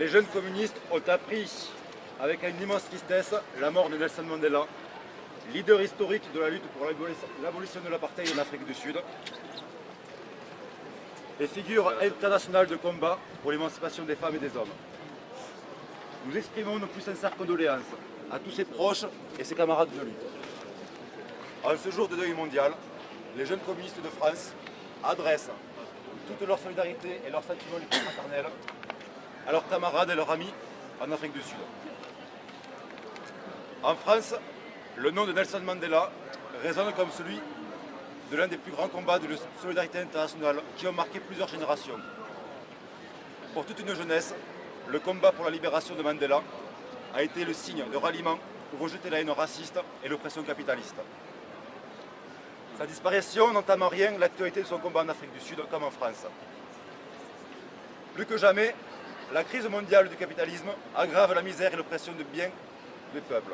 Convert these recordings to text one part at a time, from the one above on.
les jeunes communistes ont appris avec une immense tristesse la mort de Nelson Mandela, leader historique de la lutte pour l'abolition de l'apartheid en Afrique du Sud et figure internationale de combat pour l'émancipation des femmes et des hommes. Nous exprimons nos plus sincères condoléances à tous ses proches et ses camarades de lutte. En ce jour de deuil mondial, les jeunes communistes de France adressent toute leur solidarité et leur sentiment les plus fraternels à leurs camarades et leurs amis en Afrique du Sud. En France, le nom de Nelson Mandela résonne comme celui de l'un des plus grands combats de solidarité internationale qui ont marqué plusieurs générations. Pour toute une jeunesse, le combat pour la libération de Mandela a été le signe de ralliement pour rejeter la haine raciste et l'oppression capitaliste. Sa disparition n'entame en rien l'actualité de son combat en Afrique du Sud comme en France. Plus que jamais, la crise mondiale du capitalisme aggrave la misère et l'oppression de biens des peuples,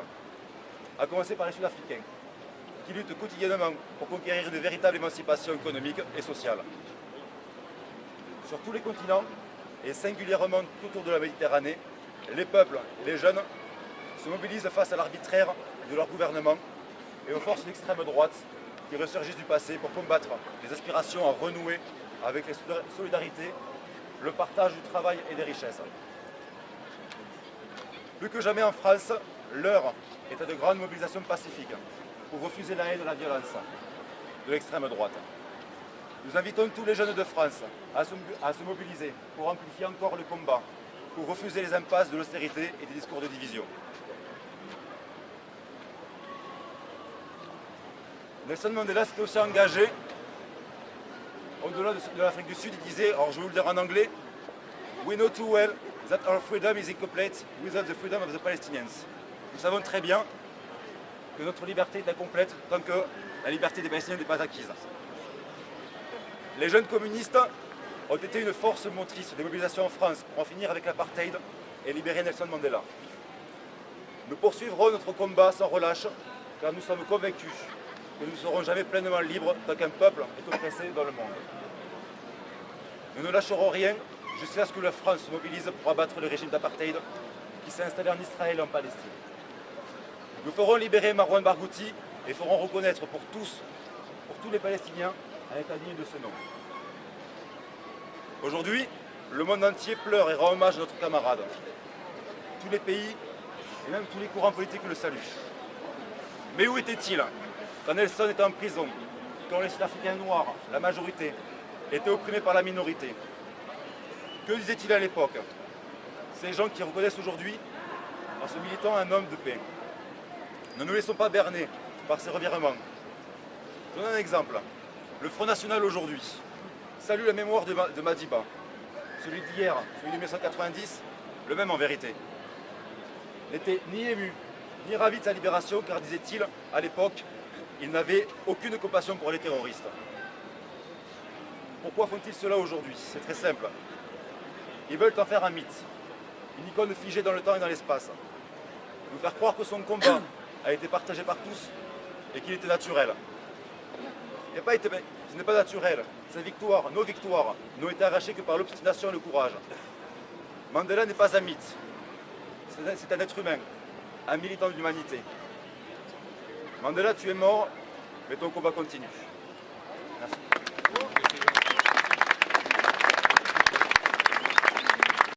à commencer par les Sud-Africains, qui luttent quotidiennement pour conquérir une véritable émancipation économique et sociale. Sur tous les continents, et singulièrement tout autour de la Méditerranée, les peuples et les jeunes se mobilisent face à l'arbitraire de leur gouvernement et aux forces d'extrême droite qui ressurgissent du passé pour combattre les aspirations à renouer avec les solidarités, le partage du travail et des richesses. Plus que jamais en France, l'heure est à de grandes mobilisations pacifiques pour refuser la haine et la violence de l'extrême droite. Nous invitons tous les jeunes de France à se mobiliser pour amplifier encore le combat, pour refuser les impasses de l'austérité et des discours de division. Nelson Mandela s'était aussi engagé au-delà de l'Afrique du Sud. Il disait, alors je vais vous le dire en anglais, "We know too well that our freedom is incomplete without the freedom of the Palestinians." Nous savons très bien que notre liberté est incomplète tant que la liberté des Palestiniens n'est pas acquise. Les jeunes communistes ont été une force motrice des mobilisations en France pour en finir avec l'apartheid et libérer Nelson Mandela. Nous poursuivrons notre combat sans relâche car nous sommes convaincus que nous ne serons jamais pleinement libres tant qu'un peuple est oppressé dans le monde. Nous ne lâcherons rien jusqu'à ce que la France se mobilise pour abattre le régime d'apartheid qui s'est installé en Israël et en Palestine. Nous ferons libérer Marwan Barghouti et ferons reconnaître pour tous les Palestiniens, un État digne de ce nom. Aujourd'hui, le monde entier pleure et rend hommage à notre camarade. Tous les pays et même tous les courants politiques le saluent. Mais où était-il quand Nelson était en prison, quand les Sud-Africains noirs, la majorité, étaient opprimés par la minorité? Que disait-il à l'époque? Ces gens qui reconnaissent aujourd'hui, en se militant, un homme de paix. Ne nous laissons pas berner par ces revirements. Je donne un exemple. Le Front National aujourd'hui salue la mémoire de Madiba. Celui d'hier, celui de 1990, le même en vérité. N'était ni ému, ni ravi de sa libération, car disait-il, à l'époque, il n'avait aucune compassion pour les terroristes. Pourquoi font-ils cela aujourd'hui? C'est très simple. Ils veulent en faire un mythe, une icône figée dans le temps et dans l'espace. Nous faire croire que son combat a été partagé par tous et qu'il était naturel. Ce n'est pas naturel. Ses victoires, nos victoires, n'ont été arrachées que par l'obstination et le courage. Mandela n'est pas un mythe. C'est un être humain, un militant de l'humanité. Mandela, tu es mort, mais ton combat continue.